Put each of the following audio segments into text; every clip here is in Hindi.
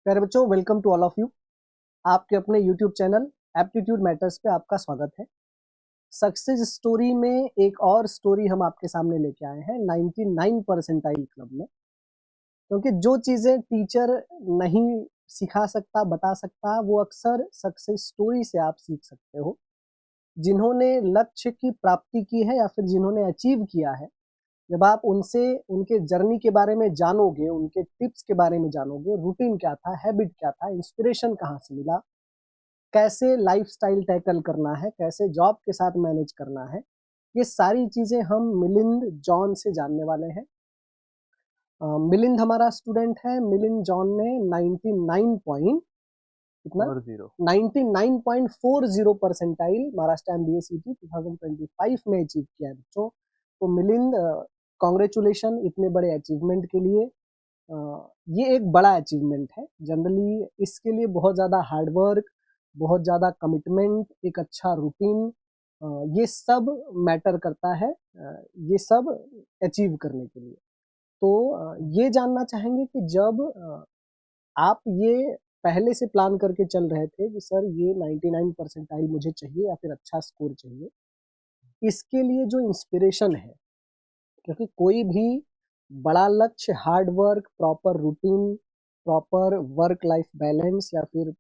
प्यारे बच्चों, welcome to all of you. आपके अपने यूट्यूब चैनल एप्टीट्यूड मैटर्स पे आपका स्वागत है। सक्सेस स्टोरी में एक और स्टोरी हम आपके सामने लेके आए हैं 99 परसेंटाइल क्लब में। क्योंकि जो चीज़ें टीचर नहीं सिखा सकता, बता सकता, वो अक्सर सक्सेस स्टोरी से आप सीख सकते हो। जिन्होंने लक्ष्य की प्राप्ति की है या फिर जिन्होंने अचीव किया है, जब आप उनसे उनके जर्नी के बारे में जानोगे, उनके टिप्स के बारे में जानोगे, रूटीन क्या था, हैबिट क्या था, इंस्पिरेशन कहाँ से मिला, कैसे लाइफस्टाइल टैकल करना है, कैसे जॉब के साथ मैनेज करना है, ये सारी चीज़ें हम मिलिंद जॉन से जानने वाले हैं। मिलिंद हमारा स्टूडेंट है। मिलिंद जॉन ने 99 पॉइंट कितना 99.40 परसेंटाइल महाराष्ट्र MBA CT 2025 में अचीव किया है बच्चों। तो मिलिंद, कॉन्ग्रेचुलेशन इतने बड़े अचीवमेंट के लिए। ये एक बड़ा अचीवमेंट है। जनरली इसके लिए बहुत ज़्यादा हार्डवर्क, बहुत ज़्यादा कमिटमेंट, एक अच्छा रूटीन, ये सब मैटर करता है ये सब अचीव करने के लिए। तो ये जानना चाहेंगे कि जब आप ये पहले से प्लान करके चल रहे थे कि सर ये 99 परसेंटाइल मुझे चाहिए या फिर अच्छा स्कोर चाहिए, इसके लिए जो इंस्पिरेशन है, क्योंकि कोई भी बड़ा लक्ष्य hard work, proper routine, proper work life balance या फिर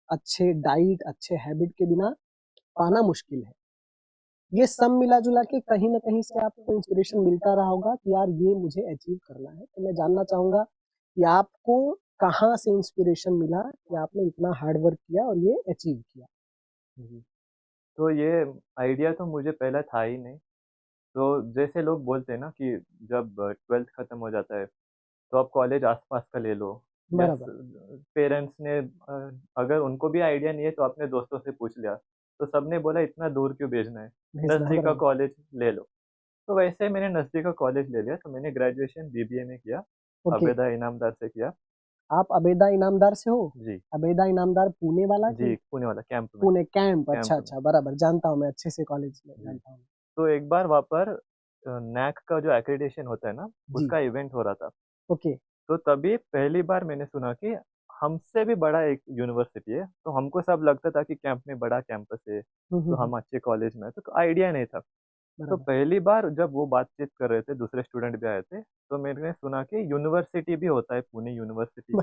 अच्छे डाइट, अच्छे हैबिट के बिना पाना मुश्किल है। ये सब मिला जुला के कहीं ना कहीं से आपको इंस्पिरेशन मिलता रहा होगा कि यार ये मुझे अचीव करना है। तो मैं जानना चाहूंगा कि आपको कहाँ से इंस्पिरेशन मिला कि आपने इतना हार्ड वर्क किया और ये अचीव किया। जी। तो ये आइडिया तो मुझे पहले था ही नहीं। तो जैसे लोग बोलते हैं ना कि जब 12th खत्म हो जाता है तो आप कॉलेज आसपास का ले लो, या बराबर। पेरेंट्स ने अगर उनको भी आइडिया नहीं है तो अपने दोस्तों से पूछ लिया, तो सबने बोला इतना दूर क्यों भेजना है, भेजना, नज़दीक का बराबर। कॉलेज ले लो। तो वैसे मैंने नज़दीक का कॉलेज ले लिया, तो मैंने ग्रेजुएशन BBA में किया, ओके। अबेदा इनामदार से किया। आप अबेदा इनामदार से हो? जी। अबेदा इनामदार पुणे वाला कि जी, पुणे वाला कैंप में। पुणे कैंप? अच्छा कैंप में। अच्छा, बराबर, जानता हूँ मैं अच्छे से, कॉलेज में जी। जानता हूँ। तो एक बार वहाँ पर नैक का जो एक्रेडिटेशन होता है ना, जी। उसका इवेंट हो रहा था। ओके। तो तभी पहली बार मैंने सुना कि हमसे भी बड़ा एक यूनिवर्सिटी है। तो हमको सब लगता था कि कैंप में बड़ा कैंपस है, तो हम अच्छे कॉलेज में हैं, तो आइडिया नहीं था। तो बराबर। पहली बार जब वो बातचीत कर रहे थे, दूसरे स्टूडेंट भी आए थे, तो मैंने सुना कि यूनिवर्सिटी भी होता है, पुणे यूनिवर्सिटी।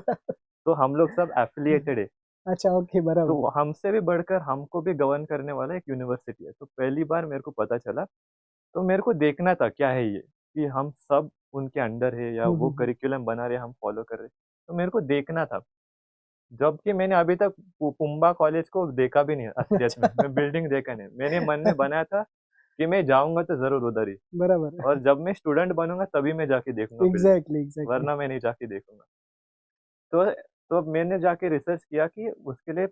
तो हम लोग सब एफ़िलिएटेड है। अच्छा, ओके, तो बराबर। हमसे भी बढ़कर हमको भी गवर्न करने वाला एक यूनिवर्सिटी है। तो पहली बार मेरे को पता चला, तो मेरे को देखना था क्या है ये, कि हम सब उनके अंडर है या वो करिकुलम बना रहे, हम फॉलो कर रहे। तो मेरे को देखना था। जबकि मैंने अभी तक पुम्बा कॉलेज को देखा भी नहीं असलियत में, अच्छा। मैं बिल्डिंग देखा नहीं। मैंने मन में बनाया था कि मैं जाऊँगा तो ज़रूर उधर ही, बराबर। और जब मैं स्टूडेंट बनूँगा तभी मैं जाके देखूँगा बिल्डिंग, एग्जैक्टली एग्जैक्टली। वरना मैं नहीं जाके देखूँगा। तो अब मैंने जाके रिसर्च किया कि उसके लिए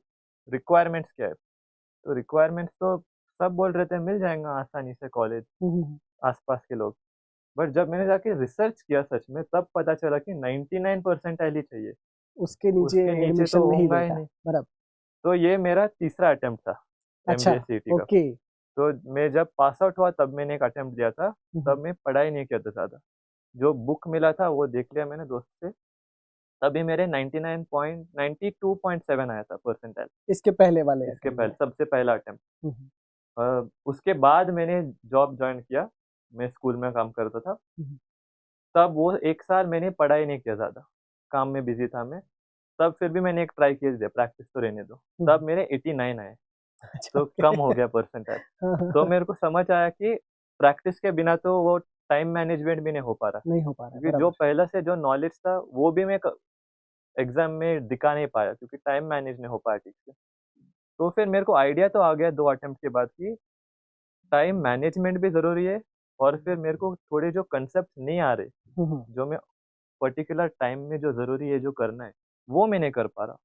रिक्वायरमेंट्स क्या है। तो रिक्वायरमेंट्स तो सब बोल रहे थे मिल जाएगा आसानी से कॉलेज, आस-पास के लोग। बट जब मैंने जाके रिसर्च किया सच में, तब पता चला कि 99 परसेंटाइल ही चाहिए, उसके नीचे उसके नीचे एडमिशन तो नहीं होगा ही देता। नहीं। बराबर। तो ये मेरा तीसरा अटेम्प्ट था अच्छा। MBA CET का। ओके। तो मैं जब पास आउट हुआ तब मैंने एक अटेम्प्ट दिया था, तब मैं पढ़ाई नहीं किया था ज़्यादा। जो बुक मिला था वो देख लिया मैंने दोस्त से, तभी मेरे 92.7 आया था परसेंटाइल, इसके पहले वाले इसके अटेम्प्ट पहले में। सबसे पहला अटेम्प्ट। उसके बाद मैंने जॉब जॉइन किया, मैं स्कूल में काम करता था। तब वो 1 साल मैंने पढ़ाई नहीं किया ज़्यादा, काम में बिज़ी था मैं। तब फिर भी मैंने एक ट्राई किया, दिया प्रैक्टिस तो रहने दो। तब मेरे 89 आए, अच्छा, तो ओके। कम हो गया परसेंटाइल। हाँ हाँ तो हाँ। मेरे को समझ आया कि प्रैक्टिस के बिना तो वो टाइम मैनेजमेंट भी नहीं हो पा रहा। नहीं हो पा रहा है, क्योंकि जो बराबर। पहले से जो नॉलेज था वो भी मैं क एग्ज़ाम में दिखा नहीं पाया, क्योंकि टाइम मैनेज नहीं हो पाया ठीक से। तो फिर मेरे को आइडिया तो आ गया 2 अटेम्प्ट के बाद कि टाइम मैनेजमेंट भी ज़रूरी है, और फिर मेरे को थोड़े जो कांसेप्ट नहीं आ रहे, जो मैं पर्टिकुलर टाइम में जो ज़रूरी है, जो करना है, वो मैं नहीं कर पा रहा।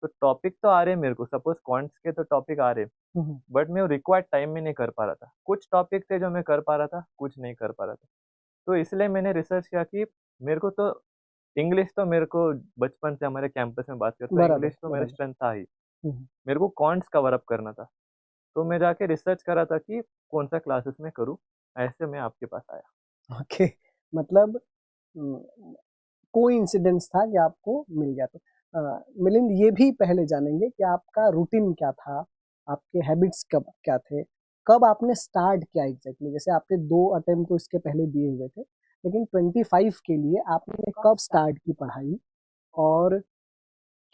तो टॉपिक तो आ रहे हैं मेरे को, सपोज़ क्वांट्स के तो टॉपिक आ रहे हैं, बट मैं वो रिक्वायर्ड टाइम में नहीं कर पा रहा था। कुछ टॉपिक थे जो मैं कर पा रहा था, कुछ नहीं कर पा रहा था। तो इसलिए मैंने रिसर्च किया कि मेरे को तो इंग्लिश तो मेरे को बचपन से हमारे कैंपस में बात करते, तो बराबर इंग्लिश तो मेरा बराबर। स्ट्रेंथ था ही। हम्म, मेरे को क्वांट्स कवर अप करना था। तो मैं जाके रिसर्च कर रहा था कि कौन-सा क्लासेस मैं करूँ, ऐसे मैं आपके पास आया। ओके। मतलब कोइंसिडेंस था कि आपको मिल गया। तो मिलिंद, ये भी पहले जानेंगे कि आपका रूटीन क्या था, आपके हैबिट्स कब क्या थे, कब आपने स्टार्ट किया एग्जैक्टली? जैसे आपने 2 अटेम्प्ट तो इसके पहले दिए हुए थे, लेकिन 25 के लिए आपने कब स्टार्ट की पढ़ाई, और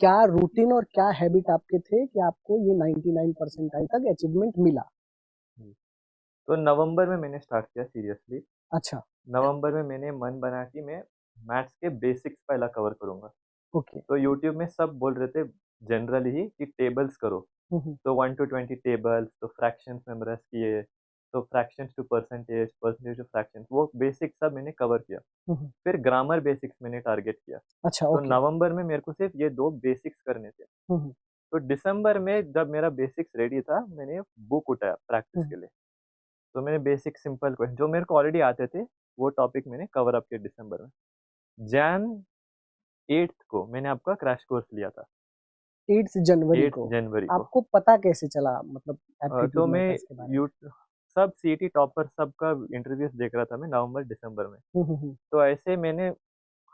क्या रूटीन और क्या हैबिट आपके थे कि आपको ये 99 परसेंटाइल तक अचीवमेंट मिला? तो नवंबर में मैंने स्टार्ट किया सीरियसली। अच्छा, नवंबर में मैंने मन बना कि मैं मैथ्स के बेसिक्स पहला कवर करूँगा। ओके। तो यूट्यूब में सब बोल रहे थे जनरली ही कि टेबल्स करो। हुँ, हुँ, तो 1 टू 20 टेबल्स, तो फ्रैक्शंस मेमोराइज़ किए, तो fractions to percentage, percentage to fractions, वो बेसिक सब मैंने कवर किया। हुँ, हुँ। फिर ग्रामर बेसिक्स मैंने टारगेट किया। अच्छा, तो ओके। नवंबर में मेरे को सिर्फ़ ये 2 बेसिक्स करने थे। हुँ, हुँ, तो दिसंबर में जब मेरा बेसिक्स रेडी था, मैंने बुक उठाया प्रैक्टिस हुँ, के लिए। तो मैंने बेसिक सिंपल क्वेश्चन जो मेरे को ऑलरेडी आते थे, वो टॉपिक मैंने कवर अप किए दिसंबर में। जैन 8th को मैंने आपका क्रैश कोर्स लिया था, 8 जनवरी 8th को। जनवरी को। आपको पता कैसे चला, मतलब तो एप्टीट्यूड मैं मैटर्स के बारे में? यू सब सीईटी टॉपर सबका इंटरव्यूज़ देख रहा था मैं नवंबर-दिसंबर में। हुँ, हुँ, हुँ। तो ऐसे मैंने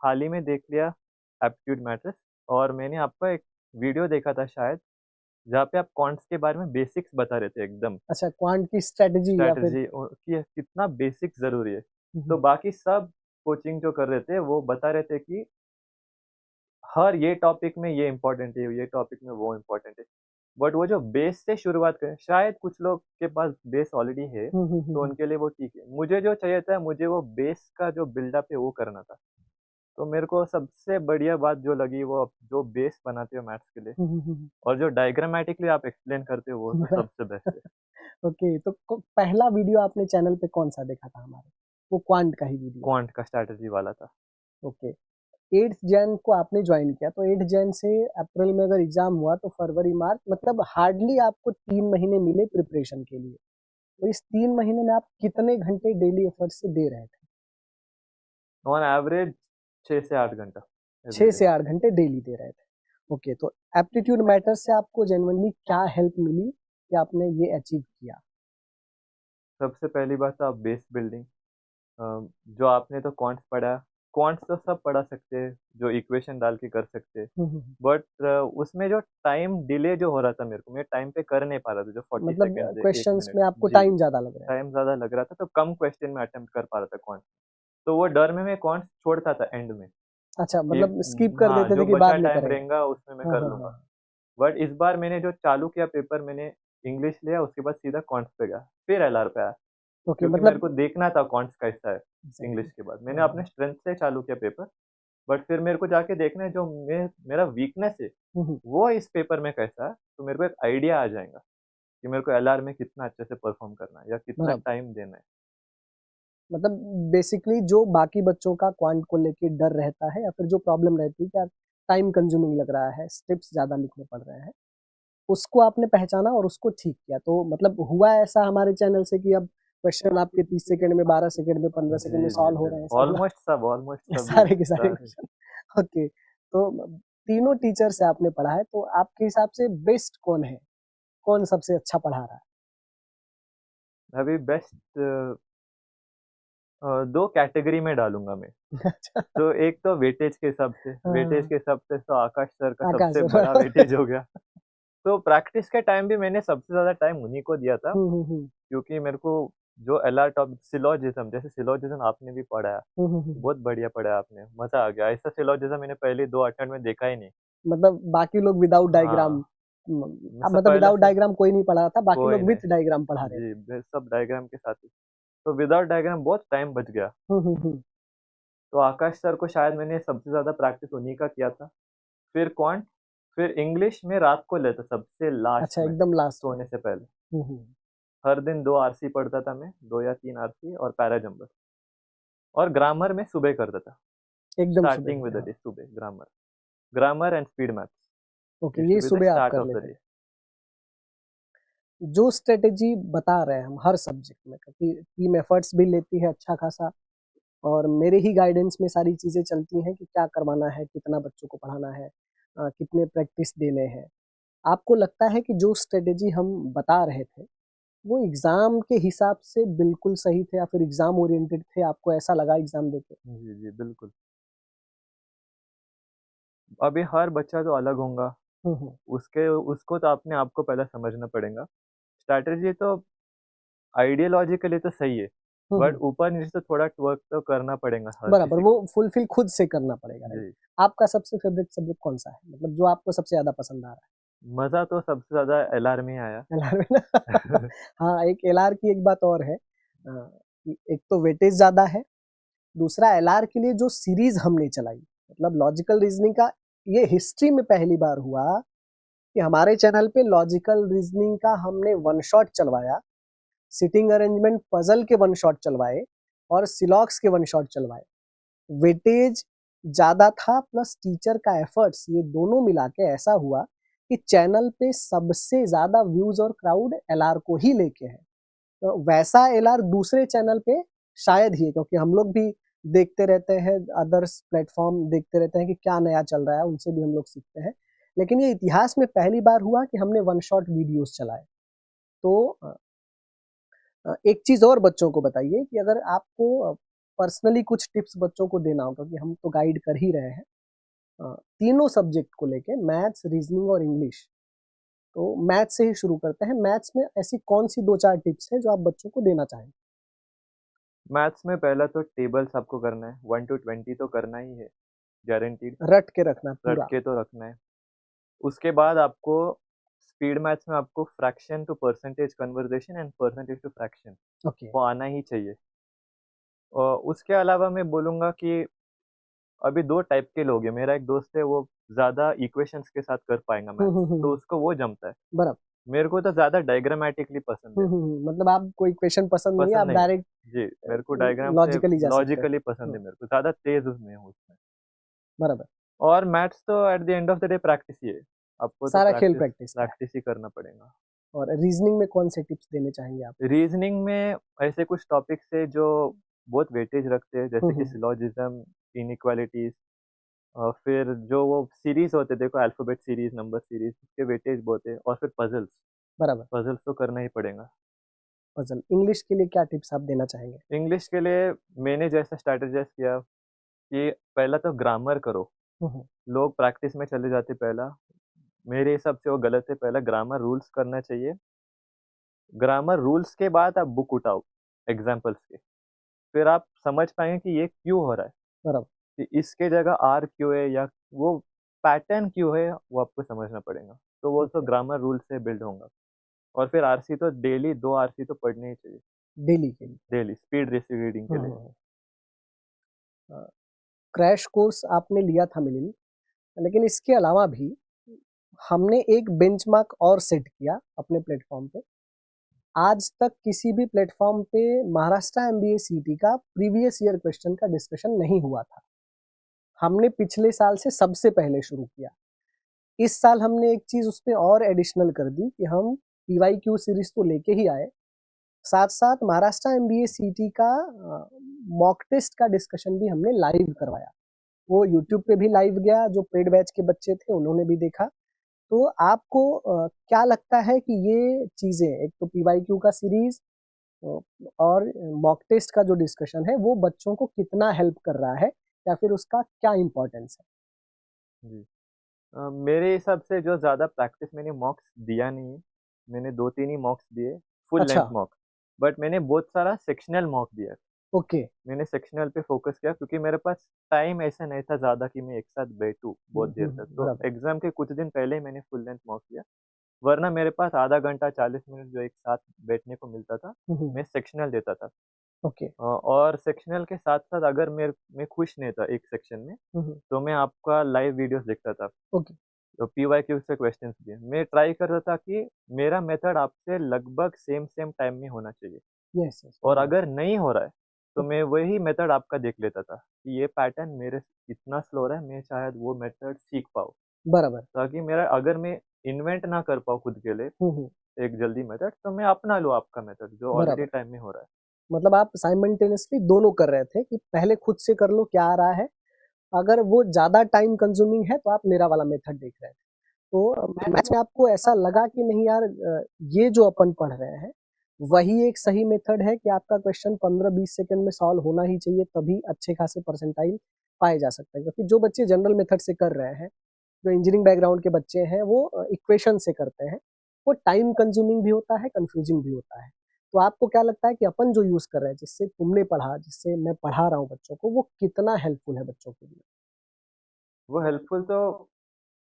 हाल ही में देख लिया एप्टीट्यूड मैटर्स, और मैंने आपका एक वीडियो देखा था शायद, जहाँ पे आप क्वांट्स के बारे में बेसिक्स बता रहे थे एकदम, अच्छा, क्वांट की स्ट्रैटेजी या फिर? स्ट्रैटेजी कि कितना बेसिक ज़रूरी है। हुँ, तो हुँ, बाकी सब कोचिंग जो कर रहे थे, वो बता रहे थे कि हर ये टॉपिक में ये इम्पोर्टेंट है, ये टॉपिक में वो इम्पोर्टेंट है। बट वो जो बेस से शुरुआत करें, शायद कुछ लोग के पास बेस ऑलरेडी है, हुँ, हुँ, हुँ, तो हुँ। उनके लिए वो ठीक है। मुझे जो चाहिए था, मुझे वो बेस का जो बिल्डअप है, वो करना था। तो मेरे को सबसे बढ़िया बात जो लगी, वो जो बेस बनाते हो मैथ्स के लिए, हुँ, हुँ, हुँ, हुँ। और जो डायग्रामेटिकली आप एक्सप्लेन करते हो, वो तो सबसे बेस्ट है। ओके, तो पहला वीडियो आपने चैनल पे कौन सा देखा था हमारे? वो क्वांट का ही वीडियो? क्वांट का स्ट्रैटेजी वाला था। ओके। 8th जैन को आपने ज्वाइन किया, तो 8th जैन से अप्रैल में अगर एग्जाम हुआ तो फरवरी मार्च, मतलब हार्डली आपको 3 महीने मिले प्रिपरेशन के लिए। तो इस 3 महीने में आप कितने घंटे डेली एफर्ट से दे रहे थे? ऑन एवरेज 6 से 8 घंटा एवरी 6 डे। से 8 घंटे डेली दे रहे थे। ओके, तो एप्टीट्यूड मैटर से आपको जेन्युइनली क्या हेल्प मिली कि आपने ये अचीव किया? सबसे पहली बात तो आप बेस बिल्डिंग, जो आपने तो क्वांट्स पढ़ा, क्वांट्स तो सब पढ़ा सकते हैं, जो इक्वेशन डाल के कर सकते हैं। हुँ, हुँ, हुँ। बट उसमें जो टाइम डिले जो हो रहा था मेरे को, मैं टाइम पे कर नहीं पा रहा था, जो 40 मतलब सेकंड्स है, 1 क्वेश्चंस मिनट। में आपको जी, टाइम ज़्यादा लग रहा है। टाइम ज़्यादा लग रहा था, तो कम क्वेश्चन में अटेम्प्ट कर पा रहा था क्वांट्स। तो वो डर में मैं क्वांट्स छोड़ता था एंड में, अच्छा, कि मतलब स्किप कर हाँ, देते थे जो कि बचा बाद में टाइम करेंगे। रहेगा उसमें मैं हाँ, कर हाँ, लूँगा। हाँ। बट इस बार मैंने जो चालू किया पेपर, मैंने इंग्लिश लिया, उसके बाद सीधा क्वांट्स पे गया, फिर एलआर पे आया। ओके, क्योंकि मेरे मतलब को देखना था क्वांट्स कैसा है एग्ज़ैक्टली। इंग्लिश के बाद। हाँ, मैंने हाँ, अपने स्ट्रेंथ से चालू किया पेपर, बट फिर मेरे को जाके देखना है जो मेरा वीकनेस है, हुँ, हुँ, वो इस पेपर में कैसा है, तो मेरे को एक आइडिया आ जाएगा कि मेरे को एलआर में कितना अच्छे से परफॉर्म करना है या कितना बराबर। टाइम देना है। मतलब बेसिकली जो बाकी बच्चों का क्वांट को लेके डर रहता है या फिर जो प्रॉब्लम रहती है कि यार टाइम कंज्यूमिंग लग रहा है, स्टेप्स ज़्यादा लिखने पड़ रहे हैं, उसको आपने पहचाना और उसको ठीक किया। तो मतलब हुआ ऐसा हमारे चैनल से कि अब क्वेश्चन आपके 30 सेकंड में, 12 सेकंड में, 15 सेकंड में जी, जी, सॉल्व हो रहे हैं, बिल्कुल। ऐसा हुआ? ऑलमोस्ट सब ये सारे के सारे सारे। क्वेश्चन। ओके, तो तीनों टीचर से आपने पढ़ा है, तो आपके हिसाब से बेस्ट कौन है? कौन सबसे अच्छा पढ़ा रहा है? अभी बेस्ट 2 कैटेगरी में डालूँगा मैं। अच्छा, तो एक तो वेटेज हाँ, के हिसाब से तो आकाश सर का आकाश सबसे बड़ा सर। वेटेज हो गया। तो प्रैक्टिस के टाइम भी मैंने सबसे ज़्यादा टाइम उन्हीं को दिया था, हुँ, हुँ, हुँ। क्योंकि मेरे को जो एलआर टॉपिक सिलोजिज़्म, जैसे सिलोजिज़्म आपने भी पढ़ा है, हुँ, हुँ, हुँ। बहुत बढ़िया पढ़ा है आपने, मज़ा आ गया। ऐसा सिलोजिज़्म मैंने पहले 2 अटेम्प्ट में देखा ही नहीं। मतलब बाकी लोग विदाउट डायग्राम, हाँ, मैं सब मतलब पहले विदाउट से डायग्राम कोई नहीं पढ़ा रहा था, बाकी कोई लोग नहीं। विथ डायग्राम पढ़ा रहे थे। जी, वे सब डायग्राम के साथ ही। तो विदाउट डायग्राम बहुत टाइम बच गया। हुँ, हुँ, हुँ। तो आकाश सर को शायद मैंने सबसे ज़्यादा प्रैक्टिस उन्हीं का किया था। फिर क्वांट, फिर इंग्लिश में रात को लेता सबसे लास्ट अच्छा, में, एकदम लास्ट में। सोने से पहले। हुँ, हुँ। हर दिन 2 आरसी पढ़ता था मैं, 2 या 3 आरसी और पैराजंपर। और ग्रामर में सुबह करता था। एकदम सुबह स्टार्टिंग सुबह, विद द हाँ। डे, सुबह grammar. Grammar and speed maths okay, used to ये बी द सुबह आप स्टार्ट कर ऑफ द लेते हैं। डे। जो स्ट्रैटेजी बता रहे हैं हम हर सब्जेक्ट में, क्योंकि टीम एफर्ट्स भी लेती है अच्छा खासा, और मेरे ही गाइडेंस में सारी चीज़ें चलती हैं कि क्या करवाना है, कितना बच्चों को पढ़ाना है, कितने प्रैक्टिस देने हैं। आपको लगता है कि जो स्ट्रैटेजी हम बता रहे थे, वो एग्ज़ाम के हिसाब से बिल्कुल सही थे या फिर एग्ज़ाम ओरिएंटेड थे, आपको ऐसा लगा एग्ज़ाम देके? जी, जी, बिल्कुल। अभी हर बच्चा तो अलग होगा, हम्म, उसको तो अपने आप को पहले समझना पड़ेगा। स्ट्रैटेजी तो आइडियोलॉजिकली तो सही है, बट हम्म। ऊपर नीचे तो थोड़ा वर्क तो करना पड़ेगा हर बराबर, किसी वो को। फुलफिल खुद से करना पड़ेगा, राइट। जी। आपका सबसे फेवरेट सब्जेक्ट कौन सा है, मतलब जो आपको सबसे ज्यादा पसंद आ रहा मज़ा तो सबसे ज़्यादा एलआर में ही आया। है एलआर में ना? हाँ, एक एलआर की एक बात और है, कि एक तो वेटेज ज्यादा है, दूसरा एलआर के लिए जो सीरीज हमने चलाई, मतलब लॉजिकल रीजनिंग का, ये हिस्ट्री में पहली बार हुआ कि हमारे चैनल पे लॉजिकल रीजनिंग का हमने वन शॉट चलवाया, सिटिंग अरेंजमेंट पजल के वन शॉट चलवाए और सिलॉक्स के वन शॉट चलवाए। वेटेज ज्यादा था प्लस टीचर का एफर्ट्स, ये दोनों मिला के ऐसा हुआ कि चैनल पे सबसे ज्यादा व्यूज और क्राउड एलआर को ही लेके है। तो वैसा एलआर दूसरे चैनल पे शायद ही है, क्योंकि हम लोग भी देखते रहते हैं, अदर्स प्लेटफॉर्म देखते रहते हैं कि क्या नया चल रहा है, उनसे भी हम लोग सीखते हैं। लेकिन ये इतिहास में पहली बार हुआ कि हमने वन शॉट वीडियोस चलाए। तो एक चीज और बच्चों को बताइए कि अगर आपको पर्सनली कुछ टिप्स बच्चों को देना हो, क्योंकि हम तो गाइड कर ही रहे हैं तीनों सब्जेक्ट को लेके, मैथ्स, रीजनिंग और इंग्लिश। तो मैथ्स से ही शुरू करते हैं। मैथ्स में ऐसी कौन सी दो चार टिप्स है जो आप बच्चों को देना चाहेंगे? मैथ्स में पहला तो टेबल्स आपको करना है, 1 टू 20 तो करना ही है, गारंटीड, रट के रखना रट पूरा। के तो रखना है। उसके बाद आपको स्पीड मैथ्स में आपको fraction to percentage conversion and percentage to fraction okay. वो आना ही चाहिए। और उसके अलावा मैं बोलूँगा कि अभी 2 टाइप के लोग हैं, मेरा एक दोस्त है वो ज़्यादा इक्वेशंस के साथ कर पाएगा मैथ्स, तो उसको वो जमता है। बराबर। मेरे को तो ज़्यादा डायग्रामेटिकली पसंद है, मतलब आपको इक्वेशन पसंद नहीं है, आप पसंद नहीं है। डायरेक्ट जी, मेरे को डायग्राम से लॉजिकली जा सकते हैं। लॉजिकली पसंद है मेरे को, ज़्यादा तेज़ उसमें हूँ उसमें। बराबर। और मैथ्स तो at the end of the day practice ही है, आपको तो सारा खेल प्रैक्टिस प्रैक्टिस का है। प्रैक्टिस ही करना पड़ेगा। और रीजनिंग में कौन से टिप्स देने चाहेंगे आप? रीजनिंग में ऐसे कुछ टॉपिक्स है जो बहुत वेटेज रखते हैं, जैसे कि हम्म। सिलॉजिज्म, इनइक्वालिटीज, फिर जो वो सीरीज होते हैं, देखो अल्फाबेट सीरीज, नंबर सीरीज, उसके वेटेज बहुत है। और फिर पजल्स, बराबर। पजल्स तो करना ही पड़ेगा। पजल इंग्लिश के लिए क्या टिप्स आप देना चाहेंगे? इंग्लिश के लिए मैंने जैसा स्ट्रैटेजाइज किया कि पहला तो ग्रामर करो। हम्म। लोग प्रैक्टिस में चले जाते पहला, मेरे हिसाब से वो गलत है। पहला ग्रामर रूल्स करना चाहिए, ग्रामर रूल्स के बाद आप बुक उठाओ एग्जाम्पल्स के, फिर आप समझ पाएंगे कि ये क्यों हो रहा है, बराबर। कि इसके जगह आर क्यों है या वो पैटर्न क्यों है, वो आपको समझना पड़ेगा। तो वो तो ओके। ग्रामर रूल से बिल्ड होगा। और फिर आरसी तो डेली 2 आरसी तो पढ़ने ही चाहिए, डेली के लिए। डेली स्पीड रीडिंग के लिए। हम्म। क्रैश कोर्स आपने लिया था मिलिंद, लेकिन इसके अलावा भी हमने एक बेंचमार्क और सेट किया अपने प्लेटफॉर्म पे। आज तक किसी भी प्लेटफॉर्म पे महाराष्ट्र एमबीए सीटी का प्रीवियस ईयर क्वेश्चन का डिस्कशन नहीं हुआ था। हमने पिछले साल से सबसे पहले शुरू किया। इस साल हमने एक चीज उसपे और एडिशनल कर दी कि हम पीवाईक्यू सीरीज तो लेके ही आए, साथ साथ महाराष्ट्र एमबीए सीटी का मॉक टेस्ट का डिस्कशन भी हमने लाइव करवाया। वो यूट्यूब पे भी लाइव गया, जो पेड बैच के बच्चे थे उन्होंने भी देखा। तो आपको क्या लगता है कि ये चीजें, एक तो पीवाईक्यू का सीरीज और मॉक टेस्ट का जो डिस्कशन है, वो बच्चों को कितना हेल्प कर रहा है, या फिर उसका क्या इम्पोर्टेंस है? जी, मेरे हिसाब से जो ज़्यादा प्रैक्टिस मैंने मॉक्स दिया नहीं है, मैंने 2-3 ही मॉक्स दिए, फुल लेंथ अच्छा। मॉक। बट मैंने बहुत सारा सेक्शनल मॉक दिया है। ओके। मैंने सेक्शनल पे फोकस किया क्योंकि मेरे पास टाइम ऐसा नहीं था ज़्यादा कि मैं एक साथ बैठूँ बहुत देर तक। तो बराबर। एग्ज़ाम के कुछ दिन पहले ही मैंने फुल लेंथ मॉक किया, वरना मेरे पास आधा घंटा 40 मिनट जो एक साथ बैठने को मिलता था, मैं सेक्शनल देता था। ओके। और सेक्शनल के साथ-साथ अगर मैं खुश नहीं था एक सेक्शन में, तो मैं आपका लाइव वीडियोज़ देखता था। ओके। तो पीवाईक्यू से क्वेश्चंस दिए। मैं ट्राई करता था कि मेरा मेथड आपसे लगभग सेम टाइम में होना चाहिए, यस यस, और बराबर। अगर नहीं हो रहा है, तो मैं वही मेथड आपका देख लेता था कि ये पैटर्न मेरे इतना स्लो रहा है, मैं शायद वो मेथड सीख पाऊँ। बराबर। ताकि मेरा अगर मैं इन्वेंट ना कर पाऊँ खुद के लिए एक जल्दी मेथड, तो मैं अपना लूँ आपका मेथड जो ऑलरेडी बराबर। टाइम में हो रहा है। मतलब आप साइमल्टेनियसली दोनों कर रहे थे कि पहले खुद से कर लो क्या आ रहा है, अगर वो ज्यादा टाइम कंज्यूमिंग है तो आप मेरा वाला मेथड देख रहे थे। तो मैथ्स में आपको ऐसा लगा कि नहीं यार, ये जो अपन पढ़ रहे हैं वही एक सही मेथड है कि आपका क्वेश्चन 15-20 सेकंड में सॉल्व होना ही चाहिए, तभी अच्छे खासे परसेंटाइल पाए जा सकते हैं? क्योंकि जो बच्चे जनरल मेथड से कर रहे हैं जो इंजीनियरिंग बैकग्राउंड के बच्चे हैं वो इक्वेशन से करते हैं, वो टाइम कंज्यूमिंग भी होता है, कंफ्यूजिंग भी होता है। तो आपको क्या लगता है कि अपन जो यूज़ कर रहे हैं, जिससे तुमने पढ़ा, जिससे मैं पढ़ा रहा हूँ बच्चों को, वो कितना हेल्पफुल है बच्चों के लिए? वो हेल्पफुल तो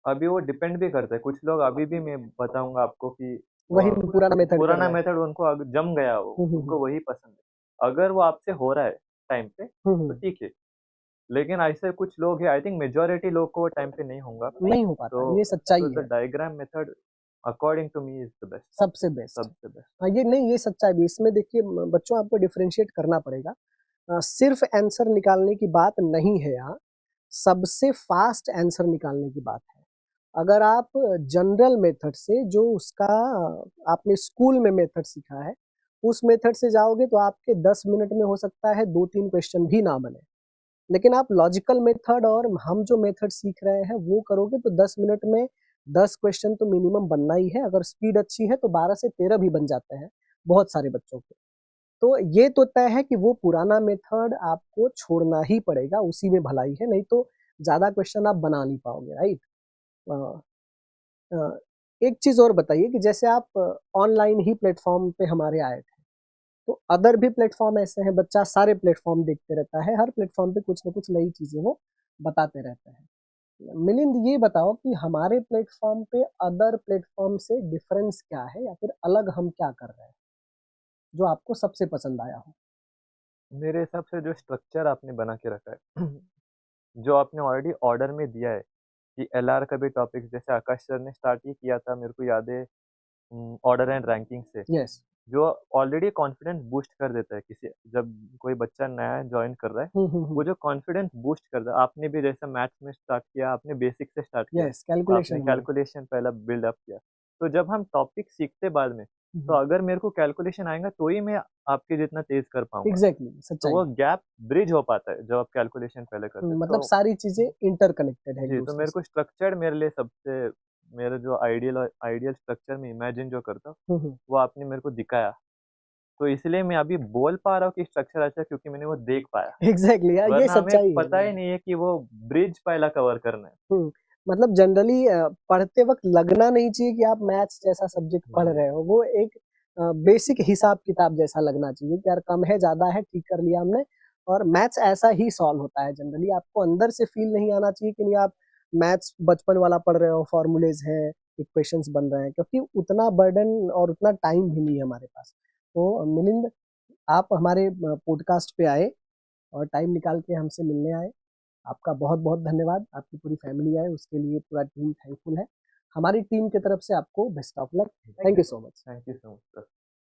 अभी वो डिपेंड भी करता है। कुछ लोग अभी भी मैं बताऊँगा आपको कि वही पुराना मेथड कर पुराना रहे हैं। मेथड उनको जम गया वो, हुँ, हुँ, हुँ। उनको वही पसंद है। अगर वो आपसे हो रहा है टाइम पे, हुँ, तो हुँ। ठीक है। लेकिन ऐसे कुछ लोग हैं, आई थिंक मेजॉरिटी लोग को वो टाइम पे नहीं होगा। नहीं हो पाता, ये तो सच्चाई द है, diagram method according to me is the best, सबसे बेस्ट है। सबसे बेस्ट। हाँ, ये नहीं, ये सच्चाई भी इसमें देखिए बच्चों आपको डिफरेंशिएट करना पड़ेगा। सिर्फ आंसर निकालने की बात नहीं है यहाँ, सबसे फास्ट आंसर निकालने की बात है। अगर आप जनरल मेथड से जो उसका आपने स्कूल में मेथड सीखा है, उस मेथड से जाओगे तो आपके 10 मिनट में हो सकता है 2-3 क्वेश्चन भी ना बने। लेकिन आप लॉजिकल मेथड और हम जो मेथड सीख रहे हैं वो करोगे तो 10 मिनट में 10 क्वेश्चन तो मिनिमम बनना ही है। अगर स्पीड अच्छी है तो 12 से 13 भी बन जाते हैं बहुत सारे बच्चों के। तो ये तो तय है कि वो पुराना मेथड आपको छोड़ना ही पड़ेगा, उसी में भलाई है, नहीं तो ज़्यादा क्वेश्चन आप बना नहीं पाओगे, राइट? अ अ, एक चीज़ और बताइए कि जैसे आप ऑनलाइन ही प्लेटफ़ॉर्म पे हमारे आए थे, तो अदर भी प्लेटफ़ॉर्म ऐसे हैं, बच्चा सारे प्लेटफ़ॉर्म देखते रहता है, हर प्लेटफ़ॉर्म पे कुछ न कुछ नई चीज़ें वो बताते रहते हैं। मिलिंद ये बताओ कि हमारे प्लेटफ़ॉर्म पे अदर प्लेटफ़ॉर्म से डिफ़रेंस क्या है या फिर अलग हम क्या कर रहे हैं, जो आपको सबसे पसंद आया हो? मेरे हिसाब से जो स्ट्रक्चर आपने बना के रखा है, जो आपने ऑलरेडी ऑर्डर में दिया है कि एलआर का भी टॉपिक जैसे आकाश सर ने स्टार्ट ही किया था, मेरे को याद है ऑर्डर एंड रैंकिंग से, यस। जो ऑलरेडी कॉन्फिडेंस बूस्ट कर देता है किसी जब कोई बच्चा नया जॉइन कर रहा है, हुँ, हुँ, वो हुँ। जो कॉन्फिडेंस बूस्ट कर रहा है। आपने भी जैसे मैथ्स में स्टार्ट किया, आपने बेसिक से स्टार्ट किया, यस, कैलकुलेशन आपने हमने। कैलकुलेशन पहला बिल्डअप किया। तो जब हम टॉपिक सीखते बाद में, हुँ, तो हुँ। अगर मेरे को कैलकुलेशन आएगा तो ही मैं आपके जितना तेज़ कर पाऊँगा। एग्ज़ैक्टली, तो सच्चाई वो है। गैप ब्रिज हो पाता है जब आप कैलकुलेशन पहले करते हैं। मतलब तो सारी चीज़ें इंटरकनेक्टेड है जी, तो एक-दूसरे मेरे से। को स्ट्रक्चर्ड मेरे लिए सबसे मेरा जो आइडियल स्ट्रक्चर में इमेजिन जो करता हूँ, हुँ, हुँ। वो आपने मेरे को दिखाया। तो इसलिए मैं अभी बोल पा रहा हूँ कि स्ट्रक्चर अच्छा है क्योंकि मैंने वो देख पाया। एग्ज़ैक्टली ये वरना हमें सच्चाई है पता ही बिल्कुल। नहीं है कि वो ब्रिज पहला कवर करना है। हुँ, मतलब जनरली पढ़ते वक़्त लगना नहीं चाहिए कि आप मैथ्स जैसा सब्जेक्ट पढ़ जी, रहे हो। वो एक बेसिक हिसाब-किताब जैसा लगना चाहिए कि यार कम है, ज़्यादा है, ठीक कर लिया हमने। और मैथ्स ऐसा ही सॉल्व होता है जनरली। आपको अंदर से फ़ील नहीं आना चाहिए कि नहीं आप मैथ्स बचपन वाला पढ़ रहे हो, फ़ॉर्मूलेज़ हैं, इक्वेशंस बन रहे हैं, क्योंकि उतना बर्डन और उतना टाइम भी नहीं है हमारे पास। तो मिलिंद, आप हमारे पॉडकास्ट पे आए और टाइम निकाल के हमसे मिलने आए। आपका बहुत-बहुत धन्यवाद। आपकी पूरी फैमिली आई, उसके लिए पूरा टीम थैंकफुल है। हमारी टीम की तरफ से आपको best of luck. Thank you so much. Thank you so much sir.